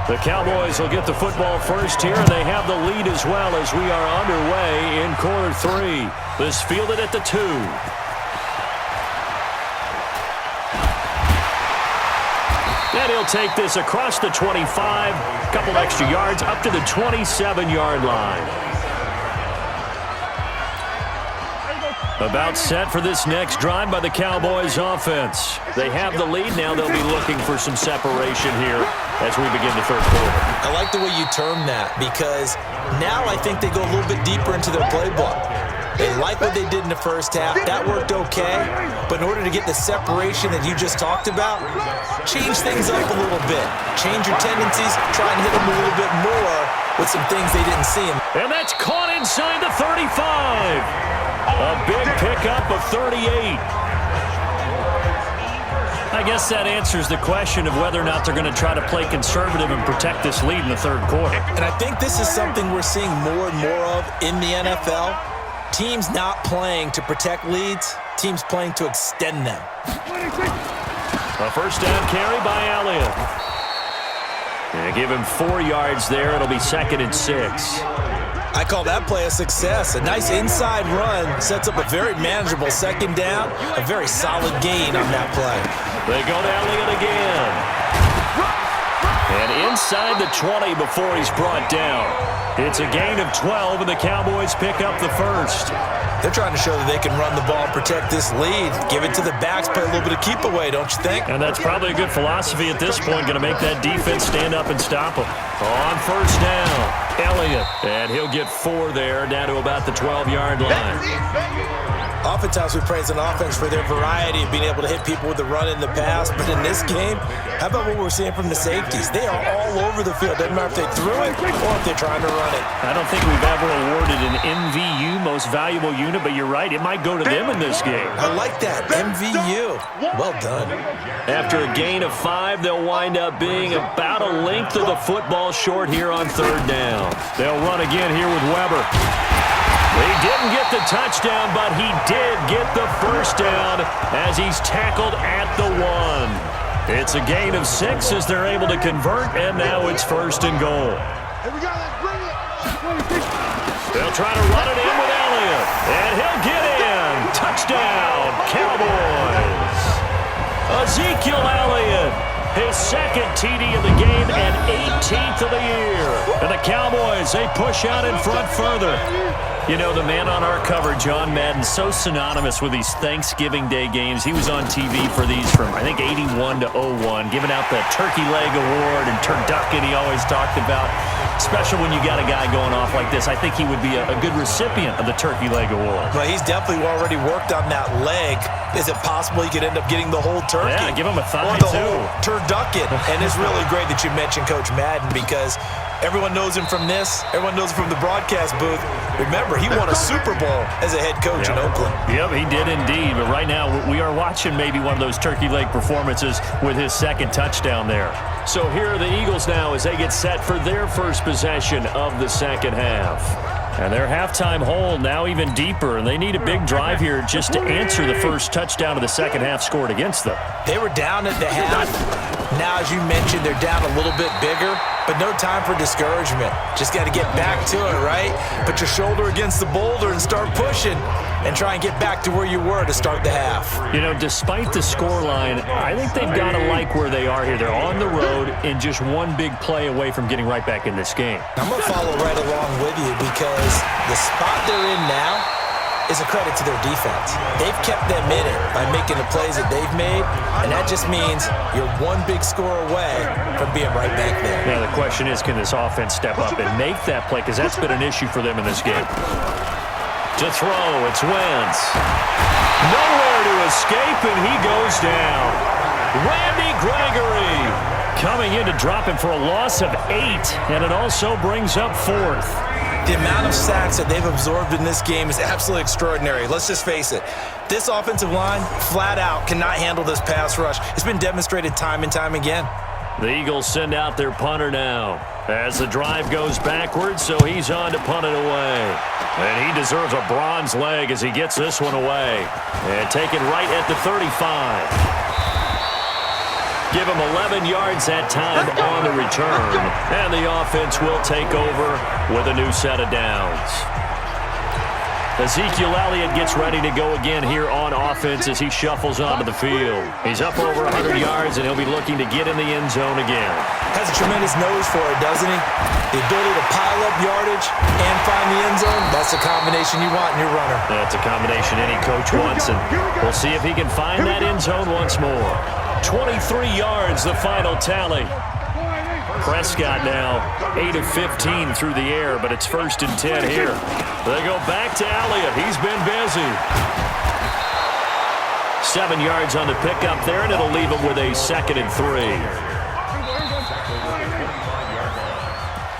The Cowboys will get the football first here, and they have the lead as well as we are underway in quarter 3. This fielded at the 2. And he'll take this across the 25, a couple extra yards up to the 27-yard line. About set for this next drive by the Cowboys offense. They have the lead. Now they'll be looking for some separation here as we begin the third quarter. I like the way you term that because now I think they go a little bit deeper into their playbook. They like what they did in the first half. That worked okay. But in order to get the separation that you just talked about, change things up a little bit. Change your tendencies. Try and hit them a little bit more with some things they didn't see. And that's caught inside the 35. A big pickup of 38. I guess that answers the question of whether or not they're going to try to play conservative and protect this lead in the third quarter. And I think this is something we're seeing more and more of in the NFL. Teams not playing to protect leads, teams playing to extend them. A first down carry by Elliott. And give him 4 yards there. It'll be 2nd and 6. I call that play a success. A nice inside run sets up a very manageable second down. A very solid gain on that play. They go to Elliott again. And inside the 20 before he's brought down. It's a gain of 12, and the Cowboys pick up the first. They're trying to show that they can run the ball and protect this lead. Give it to the backs, play a little bit of keep away, don't you think? And that's probably a good philosophy at this point. Going to make that defense stand up and stop them. On first down, Elliott. And he'll get 4 there, down to about the 12-yard line. Oftentimes we praise an offense for their variety of being able to hit people with the run in the pass. But in this game, how about what we're seeing from the safeties? They are all over the field. Doesn't matter if they threw it or if they're trying to run it. I don't think we've ever awarded an MVU, most valuable unit, but you're right. It might go to them in this game. I like that. MVU. Well done. After a gain of 5, they'll wind up being about a length of the football short here on third down. They'll run again here with Weber. He didn't get the touchdown, but he did get the first down as he's tackled at the 1. It's a gain of 6 as they're able to convert, and now it's 1st and goal. Here we go, let's bring it. They'll try to run it in with Elliott, and he'll get in. Touchdown, Cowboys. Ezekiel Elliott, his 2nd TD of the game and 18th of the year. And the Cowboys, they push out in front further. You know, the man on our cover, John Madden, so synonymous with these Thanksgiving Day games. He was on TV for these from, I think, 81 to 01, giving out the Turkey Leg Award and turducken he always talked about. Special when you got a guy going off like this. I think he would be a good recipient of the Turkey Leg Award. Well, he's definitely already worked on that leg. Is it possible he could end up getting the whole turkey? Yeah, give him a thigh, or the too. whole turducken. And it's really great that you mentioned Coach Madden because everyone knows him from this. Everyone knows him from the broadcast booth. Remember, he won a Super Bowl as a head coach in Oakland. Yep, he did indeed. But right now, we are watching maybe one of those turkey leg performances with his 2nd touchdown there. So here are the Eagles now as they get set for their first possession of the second half. And their halftime hole now even deeper, and they need a big drive here just to answer the first touchdown of the second half scored against them. They were down at the half. Now, as you mentioned, they're down a little bit bigger, but no time for discouragement. Just got to get back to it, right? Put your shoulder against the boulder and start pushing and try and get back to where you were to start the half. You know, despite the scoreline, I think they've got to like where they are here. They're on the road and just one big play away from getting right back in this game. I'm going to follow right along with you because the spot they're in now is a credit to their defense. They've kept them in it by making the plays that they've made, and that just means you're one big score away from being right back there. Now, the question is, can this offense step up and make that play? Because that's been an issue for them in this game. To throw, it's Wentz. Nowhere to escape, and he goes down. Randy Gregory coming in to drop him for a loss of 8, and it also brings up 4th. The amount of sacks that they've absorbed in this game is absolutely extraordinary. Let's just face it. This offensive line, flat out, cannot handle this pass rush. It's been demonstrated time and time again. The Eagles send out their punter now as the drive goes backwards, so he's on to punt it away. And he deserves a bronze leg as he gets this one away. And taken right at the 35. Give him 11 yards that time on the return. And the offense will take over with a new set of downs. Ezekiel Elliott gets ready to go again here on offense as he shuffles onto the field. He's up over 100 yards, and he'll be looking to get in the end zone again. Has a tremendous nose for it, doesn't he? The ability to pile up yardage and find the end zone, that's the combination you want in your runner. That's a combination any coach wants, and we'll see if he can find that end zone once more. 23 yards, the final tally. Prescott now 8 of 15 through the air, but it's 1st and 10 here. They go back to Elliott. He's been busy. 7 yards on the pickup there, and it'll leave him with a 2nd and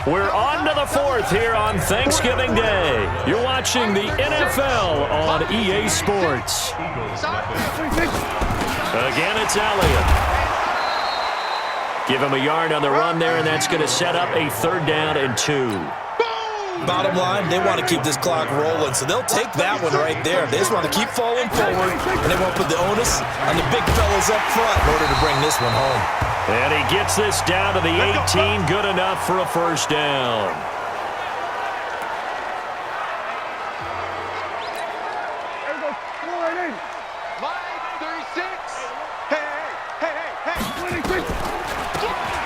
3. We're on to the 4th here on Thanksgiving Day. You're watching the NFL on EA Sports. Again, it's Elliott. Give him a yard on the run there, and that's going to set up a 3rd down and 2. Bottom line, they want to keep this clock rolling, so they'll take that one right there. They just want to keep falling forward, and they want to put the onus on the big fellas up front in order to bring this one home. And he gets this down to the 18, good enough for a 1st down.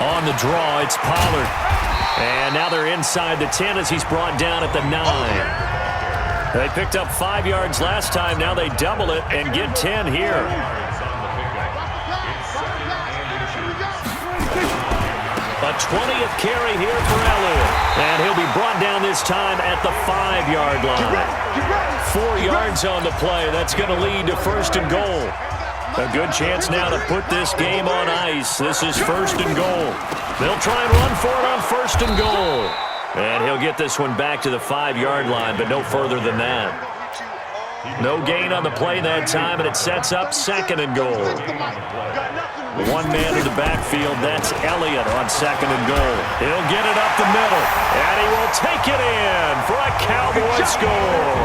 On the draw, it's Pollard. And now they're inside the 10 as he's brought down at the 9. They picked up 5 yards last time. Now they double it and get 10 here. A 20th carry here for Elliott. And he'll be brought down this time at the 5-yard line. 4 yards on the play. That's going to lead to 1st and goal. A good chance now to put this game on ice. This is 1st and goal. They'll try and run for it on 1st and goal. And he'll get this one back to the 5-yard line, but no further than that. No gain on the play that time, and it sets up 2nd and goal. One man in the backfield, that's Elliott on 2nd and goal. He'll get it up the middle, and he will take it in for a Cowboy score.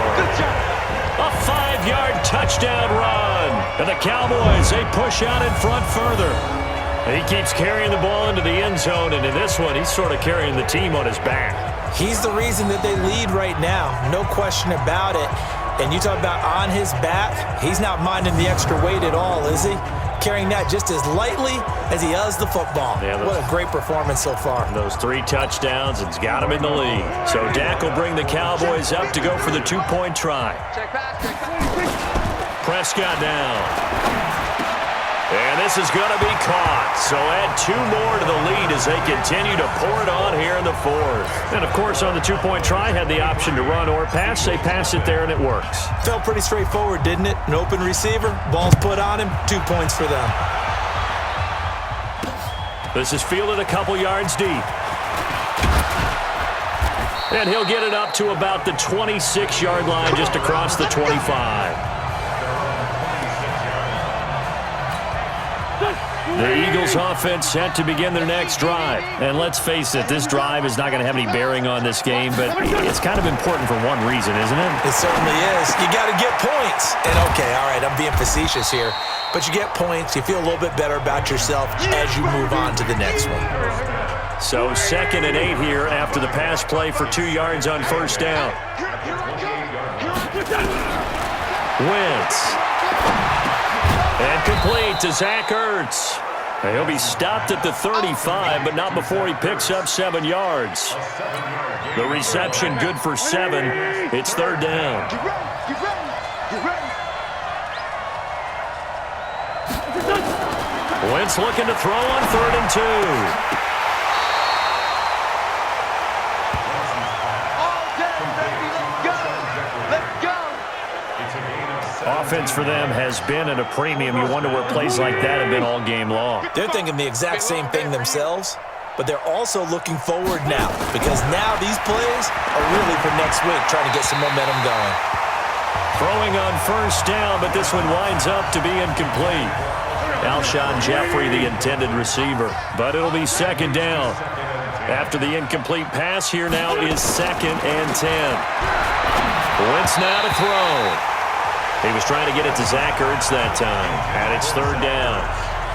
A 5-yard touchdown run. And the Cowboys, they push out in front further. He keeps carrying the ball into the end zone, and in this one, he's sort of carrying the team on his back. He's the reason that they lead right now, no question about it. And you talk about on his back, he's not minding the extra weight at all, is he? Carrying that just as lightly as he does the football. Yeah, what a great performance so far. Those 3 touchdowns, it's got him in the lead. So Dak will bring the Cowboys up to go for the 2-point try. Prescott down. And this is going to be caught. So add 2 more to the lead as they continue to pour it on here in the 4th. And, of course, on the 2-point try, had the option to run or pass. They pass it there, and it works. Felt pretty straightforward, didn't it? An open receiver, ball's put on him, 2 points for them. This is fielded a couple yards deep. And he'll get it up to about the 26-yard line just across the 25. The Eagles offense set to begin their next drive. And let's face it, this drive is not going to have any bearing on this game, but it's kind of important for one reason, isn't it? It certainly is. You got to get points. And okay, all right, I'm being facetious here, but you get points, you feel a little bit better about yourself as you move on to the next one. So 2nd and 8 here after the pass play for 2 yards on 1st down. Wentz. And complete to Zach Ertz. And he'll be stopped at the 35, but not before he picks up 7 yards. The reception good for 7. It's 3rd down. Wentz looking to throw on 3rd and 2. Offense for them has been at a premium. You wonder where plays like that have been all game long. They're thinking the exact same thing themselves, but they're also looking forward now because now these plays are really for next week, trying to get some momentum going. Throwing on 1st down, but this one winds up to be incomplete. Alshon Jeffrey, the intended receiver, but it'll be 2nd down. After the incomplete pass, here now is 2nd and 10. Wentz now to throw. He was trying to get it to Zach Ertz that time, and it's 3rd down.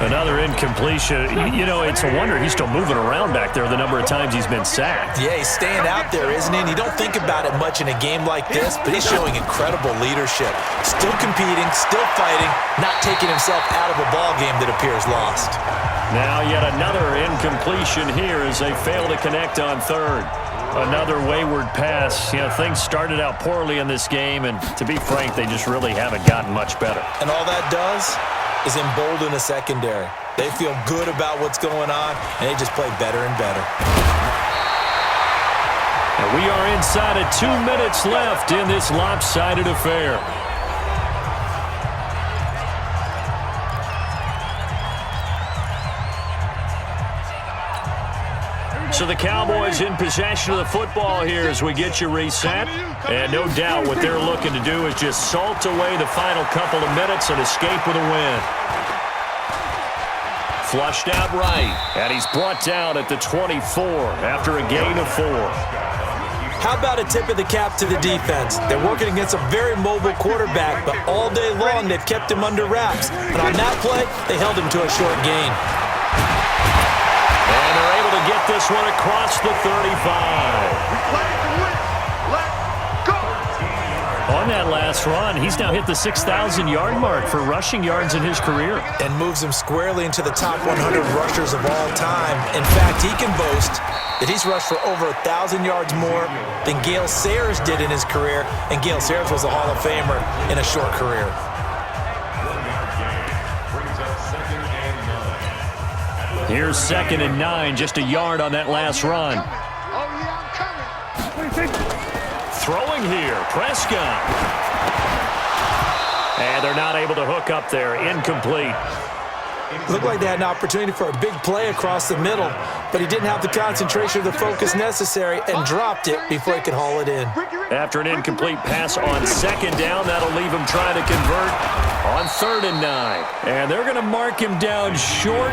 Another incompletion. You know, it's a wonder he's still moving around back there the number of times he's been sacked. Yeah, he's staying out there, isn't he? And you don't think about it much in a game like this, but he's showing incredible leadership. Still competing, still fighting, not taking himself out of a ball game that appears lost. Now yet another incompletion here as they fail to connect on third. Another wayward pass. You know, things started out poorly in this game, and to be frank, they just really haven't gotten much better. And all that does is embolden a secondary. They feel good about what's going on, and they just play better and better. And we are inside of 2 minutes left in this lopsided affair. So the Cowboys in possession of the football here as we get you reset. And no doubt what they're looking to do is just salt away the final couple of minutes and escape with a win. Flushed out right, and he's brought down at the 24 after a gain of 4. How about a tip of the cap to the defense? They're working against a very mobile quarterback, but all day long they've kept him under wraps. And on that play, they held him to a short gain. And they're able to get this one across the 35. On that last run, he's now hit the 6,000-yard mark for rushing yards in his career. And moves him squarely into the top 100 rushers of all time. In fact, he can boast that he's rushed for over 1,000 yards more than Gale Sayers did in his career. And Gale Sayers was a Hall of Famer in a short career. Here's 2nd and 9, just a yard on that last run. Throwing here, Prescott. And they're not able to hook up there, incomplete. Looked like they had an opportunity for a big play across the middle, but he didn't have the concentration or the focus necessary and dropped it before he could haul it in. After an incomplete pass on 2nd down, that'll leave him trying to convert on 3rd and 9. And they're going to mark him down short,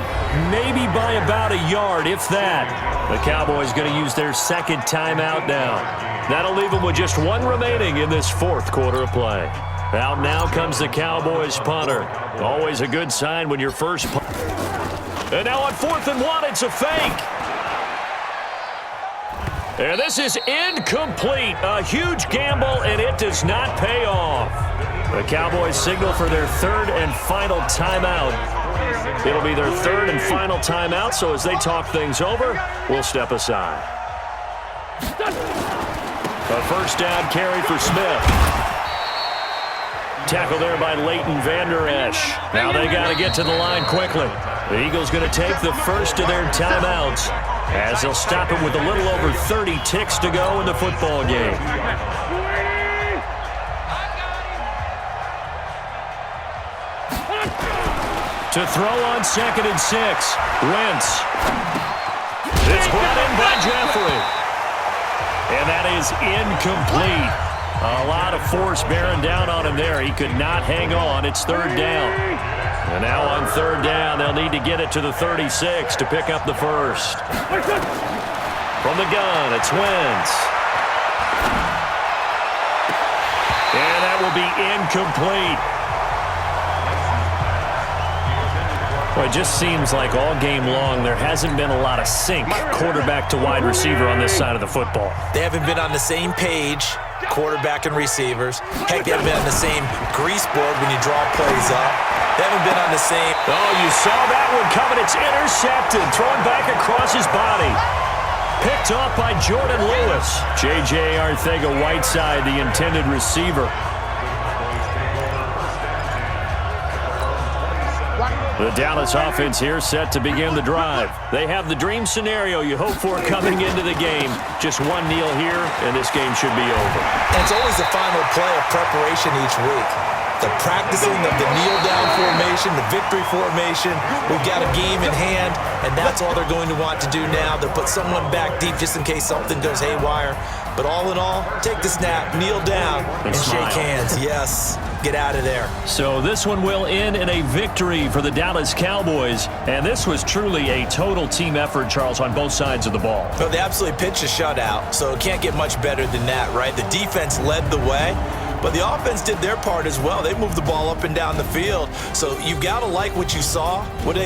maybe by about a yard, if that. The Cowboys going to use their 2nd timeout now. That'll leave them with just 1 remaining in this 4th quarter of play. Out now comes the Cowboys punter. Always a good sign when your first punt. And now on 4th and 1, it's a fake. And this is incomplete. A huge gamble, and it does not pay off. The Cowboys signal for their 3rd and final timeout. It'll be their 3rd and final timeout, so as they talk things over, we'll step aside. A first down carry for Smith. Tackle there by Leighton Vander Esch. Now they got to get to the line quickly. The Eagles going to take the first of their timeouts as they'll stop it with a little over 30 ticks to go in the football game. To throw on 2nd and 6. Wentz. It's brought in by Jeffrey. And that is incomplete. A lot of force bearing down on him there. He could not hang on. It's 3rd down. And now on 3rd down, they'll need to get it to the 36 to pick up the first. From the gun, it's Wentz. And that will be incomplete. Well, it just seems like all game long there hasn't been a lot of sync quarterback to wide receiver on this side of the football. They haven't been on the same page, quarterback and receivers. Heck, they haven't been on the same grease board when you draw plays up. They haven't been on the same. Oh, you saw that one coming. It's intercepted, thrown back across his body. Picked off by Jordan Lewis. J.J. Arcega-Whiteside, the intended receiver. The Dallas offense here set to begin the drive. They have the dream scenario you hope for coming into the game. Just 1 kneel here, and this game should be over. And it's always the final play of preparation each week. The practicing of the kneel-down formation, the victory formation. We've got a game in hand, and that's all they're going to want to do now. They'll put someone back deep just in case something goes haywire. But all in all, take the snap, kneel down, and shake hands. Yes, get out of there. So this one will end in a victory for the Dallas Cowboys. And this was truly a total team effort, Charles, on both sides of the ball. Well, they absolutely pitched a shutout, so it can't get much better than that, right? The defense led the way, but the offense did their part as well. They moved the ball up and down the field. So you've got to like what you saw. What